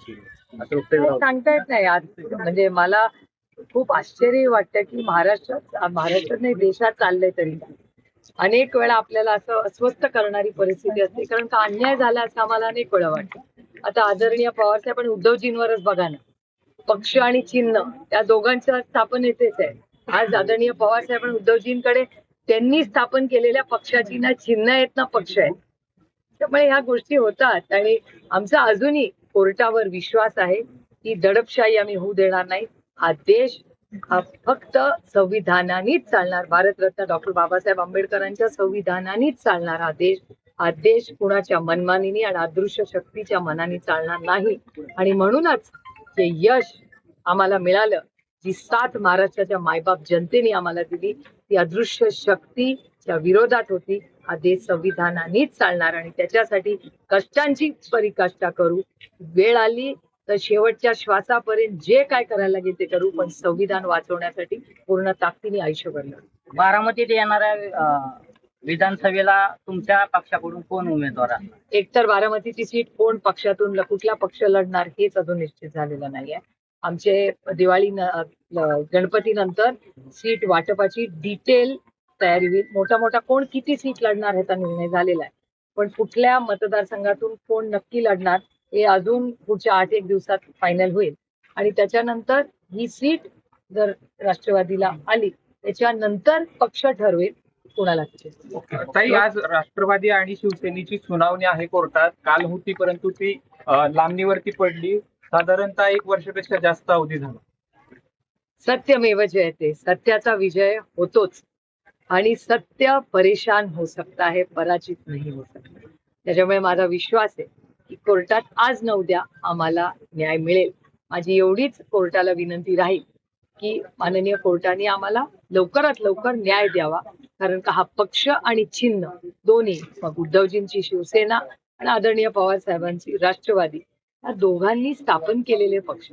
पक्षाची असं वक्तव्य राऊत. सांगता येत नाही आज. म्हणजे मला खूप आश्चर्य वाटतं की महाराष्ट्रात नाही देशात चाललंय तरी अनेक वेळा आपल्याला असं अस्वस्थ करणारी परिस्थिती असते, कारण का अन्याय झाला असं आम्हाला अनेक वेळा वाटतं. आता आदरणीय पवारसाहेब आणि उद्धवजींवरच बघा ना, पक्ष आणि चिन्ह त्या दोघांच्या स्थापनेचेच आहे. आज आदरणीय पवारसाहेब आणि उद्धवजींकडे त्यांनी स्थापन केलेल्या पक्षाची ना चिन्ह आहेत ना पक्ष आहेत. त्यामुळे ह्या गोष्टी होतात आणि आमचा अजूनही कोर्टावर विश्वास आहे की दडपशाही आम्ही होऊ देणार नाही. हा देश हा फक्त संविधानानेच चालणार, भारतरत्न डॉक्टर बाबासाहेब आंबेडकरांच्या संविधानानेच चालणार हा देश कुणाच्या मनमानीने आणि अदृश्य शक्तीच्या मनाने चालणार नाही. आणि म्हणूनच जे यश आम्हाला मिळालं, जी साथ महाराष्ट्राच्या मायबाप जनतेने आम्हाला दिली, ती अदृश्य शक्तीच्या विरोधात होती. हा देश संविधानानेच चालणार आणि त्याच्यासाठी कष्टांची परीकाष्ठा करू. वेळ आली तर शेवटच्या श्वासापर्यंत जे काय करायला लागेल ते करू, पण संविधान वाचवण्यासाठी पूर्ण ताकदीने आयुष्य भरलं. बारामतीत येणाऱ्या विधानसभेला तुमच्या पक्षाकडून कोण उमेदवार असणार? एकतर बारामतीची सीट कोण पक्षातून कुठला पक्ष लढणार हेच अजून निश्चित झालेलं नाहीये. आमचे दिवाळी गणपती नंतर सीट वाटपाची डिटेल तयारी होईल. मोठा कोण किती सीट लढणार ह्याचा निर्णय झालेला आहे, पण कुठल्या मतदारसंघातून कोण नक्की लढणार हे अजून पुढच्या 8-1 दिवसात फायनल होईल. आणि त्याच्यानंतर ही सीट जर राष्ट्रवादीला आली त्याच्यानंतर पक्ष ठरवेल कोणाला. ताई, आज राष्ट्रवादी आणि शिवसेनेची सुनावणी आहे कोर्टात. काल होती, परंतु ती लांबणीवरती पडली. साधारणतः 1 वर्षापेक्षा जास्त अवधी झाला. सत्यमेव जयते, सत्याचा विजय होतोच आणि सत्य परेशान हो सकता है, पराजित नहीं हो सकता. त्याच्यामुळे माझा विश्वास आहे की कोर्टात आज न उद्या आम्हाला न्याय मिळेल. माझी एवढीच कोर्टाला विनंती राहील की माननीय कोर्टाने आम्हाला लवकरात लवकर न्याय द्यावा, कारण का हा पक्ष आणि चिन्ह दोन्ही, मग उद्धवजींची शिवसेना आणि आदरणीय पवार साहेबांची राष्ट्रवादी, या दोघांनी स्थापन केलेले पक्ष